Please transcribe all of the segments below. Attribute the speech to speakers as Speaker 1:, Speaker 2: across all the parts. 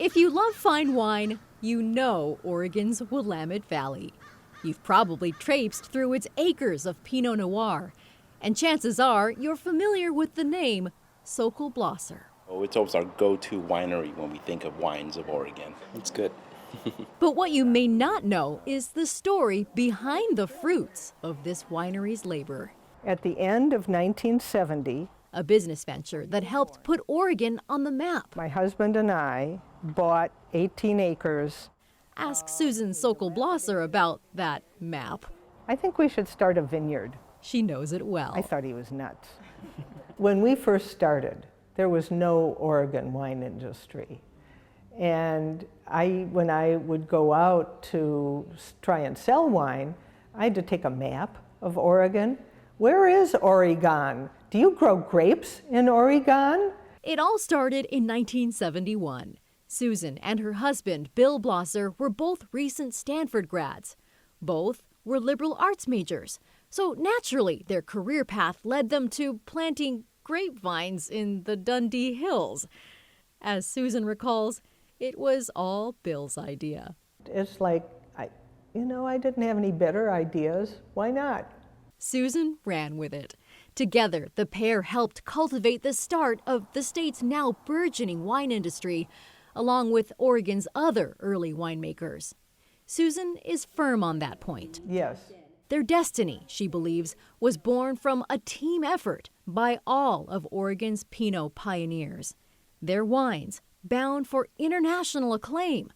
Speaker 1: If you love fine wine, you know Oregon's Willamette Valley. You've probably traipsed through its acres of Pinot Noir, and chances are you're familiar with the name Sokol Blosser.
Speaker 2: Oh, it's always our go-to winery when we think of wines of Oregon. It's good.
Speaker 1: But what you may not know is the story behind the fruits of this winery's labor.
Speaker 3: At the end of 1970,
Speaker 1: A business venture that helped put Oregon on the map.
Speaker 3: my husband and I bought 18 acres.
Speaker 1: Ask Susan Sokol Blosser about that map.
Speaker 3: I think we should start a vineyard.
Speaker 1: She knows it well.
Speaker 3: I thought he was nuts. When we first started, there was no Oregon wine industry. And when I would go out to try and sell wine, I had to take a map of Oregon. Where is Oregon? Do you grow grapes in Oregon?
Speaker 1: It all started in 1971. Susan and her husband, Bill Blosser, were both recent Stanford grads. Both were liberal arts majors. So naturally, their career path led them to planting grapevines in the Dundee Hills. As Susan recalls, it was all Bill's idea.
Speaker 3: It's like, I didn't have any better ideas. Why not?
Speaker 1: Susan ran with it. Together, the pair helped cultivate the start of the state's now burgeoning wine industry, along with Oregon's other early winemakers. Susan is firm on that point.
Speaker 3: Yes.
Speaker 1: Their destiny, she believes, was born from a team effort by all of Oregon's Pinot pioneers. Their wines bound for international acclaim,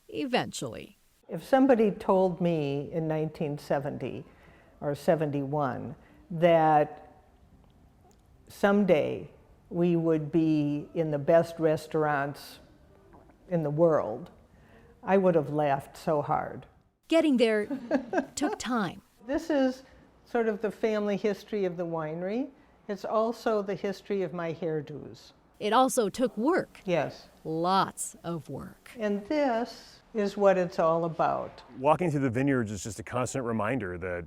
Speaker 1: eventually.
Speaker 3: If somebody told me in 1970 or 71 that someday we would be in the best restaurants in the world, I would have laughed so hard.
Speaker 1: Getting there took time.
Speaker 3: This is sort of the family history of the winery. It's also the history of my hairdos.
Speaker 1: It also took work.
Speaker 3: Yes.
Speaker 1: Lots of work.
Speaker 3: And this is what it's all about.
Speaker 4: Walking through the vineyards is just a constant reminder that,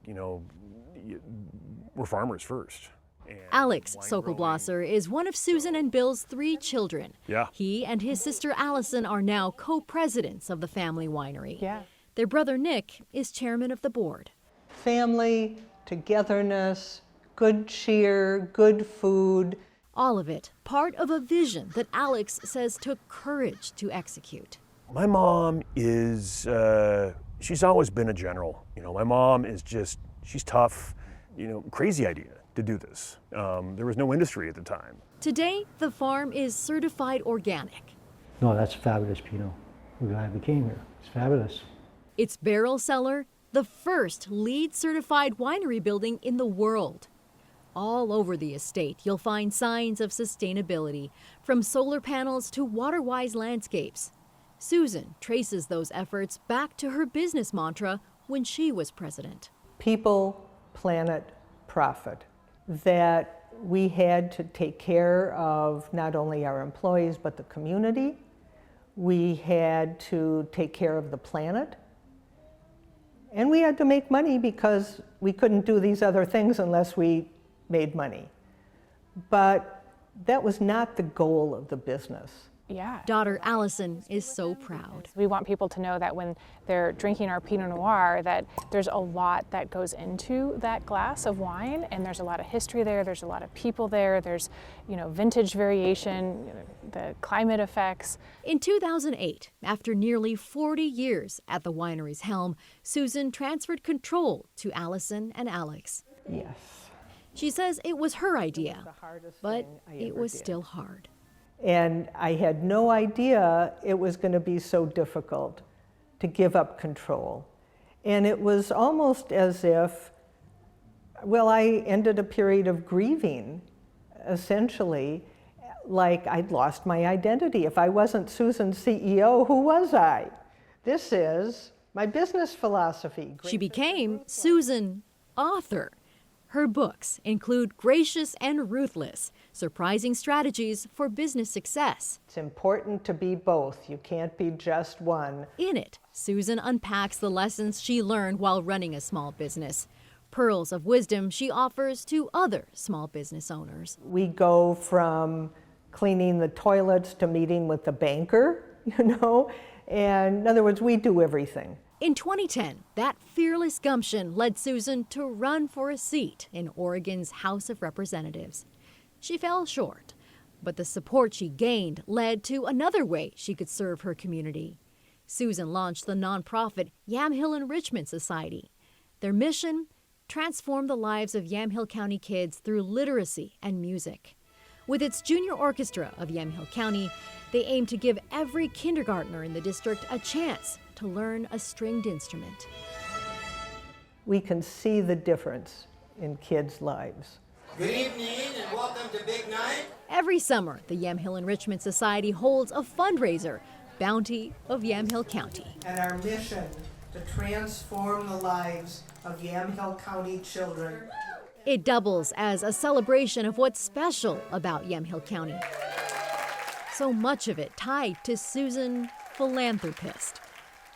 Speaker 4: we're farmers first. And
Speaker 1: Alex Sokol Blosser is one of Susan and Bill's 3 children.
Speaker 4: Yeah.
Speaker 1: He and his sister Allison are now co-presidents of the family winery.
Speaker 3: Yeah.
Speaker 1: Their brother Nick is chairman of the board.
Speaker 3: Family, togetherness, good cheer, good food.
Speaker 1: All of it part of a vision that Alex says took courage to execute.
Speaker 4: My mom is, she's always been a general. My mom is she's tough, crazy idea to do this. There was no industry at the time.
Speaker 1: Today, the farm is certified organic.
Speaker 5: No, that's fabulous Pinot. We're glad we came here. It's fabulous.
Speaker 1: It's barrel cellar, the first LEED certified winery building in the world. All over the estate, you'll find signs of sustainability, from solar panels to water-wise landscapes. Susan traces those efforts back to her business mantra when she was president.
Speaker 3: People, planet, profit. That we had to take care of not only our employees but the community. We had to take care of the planet. And we had to make money because we couldn't do these other things unless we made money. But that was not the goal of the business.
Speaker 6: Yeah.
Speaker 1: Daughter Allison is so proud.
Speaker 6: We want people to know that when they're drinking our Pinot Noir, that there's a lot that goes into that glass of wine, and there's a lot of history there, there's a lot of people there, there's, vintage variation, the climate effects.
Speaker 1: In 2008, after nearly 40 years at the winery's helm, Susan transferred control to Allison and Alex.
Speaker 3: Yes.
Speaker 1: She says it was her idea, but it was
Speaker 3: did.
Speaker 1: still hard.
Speaker 3: And I had no idea it was going to be so difficult to give up control. And it was almost as if, I ended a period of grieving, essentially, like I'd lost my identity. If I wasn't Susan's CEO, who was I? This is my business philosophy.
Speaker 1: She became Susan Author. Her books include Gracious and Ruthless, Surprising Strategies for Business Success.
Speaker 3: It's important to be both. You can't be just one.
Speaker 1: In it, Susan unpacks the lessons she learned while running a small business. Pearls of wisdom she offers to other small business owners.
Speaker 3: We go from cleaning the toilets to meeting with the banker, you know? And in other words, we do everything.
Speaker 1: In 2010, that fearless gumption led Susan to run for a seat in Oregon's House of Representatives. She fell short, but the support she gained led to another way she could serve her community. Susan launched the nonprofit Yamhill Enrichment Society. Their mission? Transform the lives of Yamhill County kids through literacy and music. With its junior orchestra of Yamhill County, they aim to give every kindergartner in the district a chance to learn a stringed instrument.
Speaker 3: We can see the difference in kids' lives.
Speaker 7: Good evening and welcome to Big Night.
Speaker 1: Every summer, the Yamhill Enrichment Society holds a fundraiser, Bounty of Yamhill County.
Speaker 8: And our mission to transform the lives of Yamhill County children.
Speaker 1: It doubles as a celebration of what's special about Yamhill County. So much of it tied to Susan, philanthropist.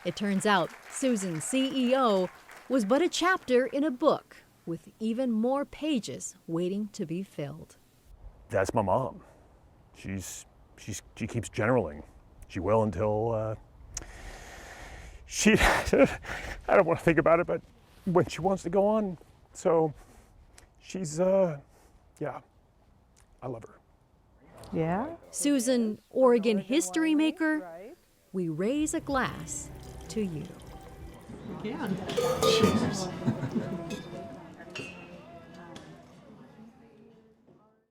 Speaker 1: It turns out Susan's CEO was but a chapter in a book with even more pages waiting to be filled.
Speaker 4: That's my mom. She keeps generaling. She will until she, I don't want to think about it, but when she wants to go on. So she's, yeah, I love her.
Speaker 3: Yeah?
Speaker 1: Susan, Oregon history maker, we raise a glass to you.
Speaker 3: Yeah.
Speaker 2: Cheers.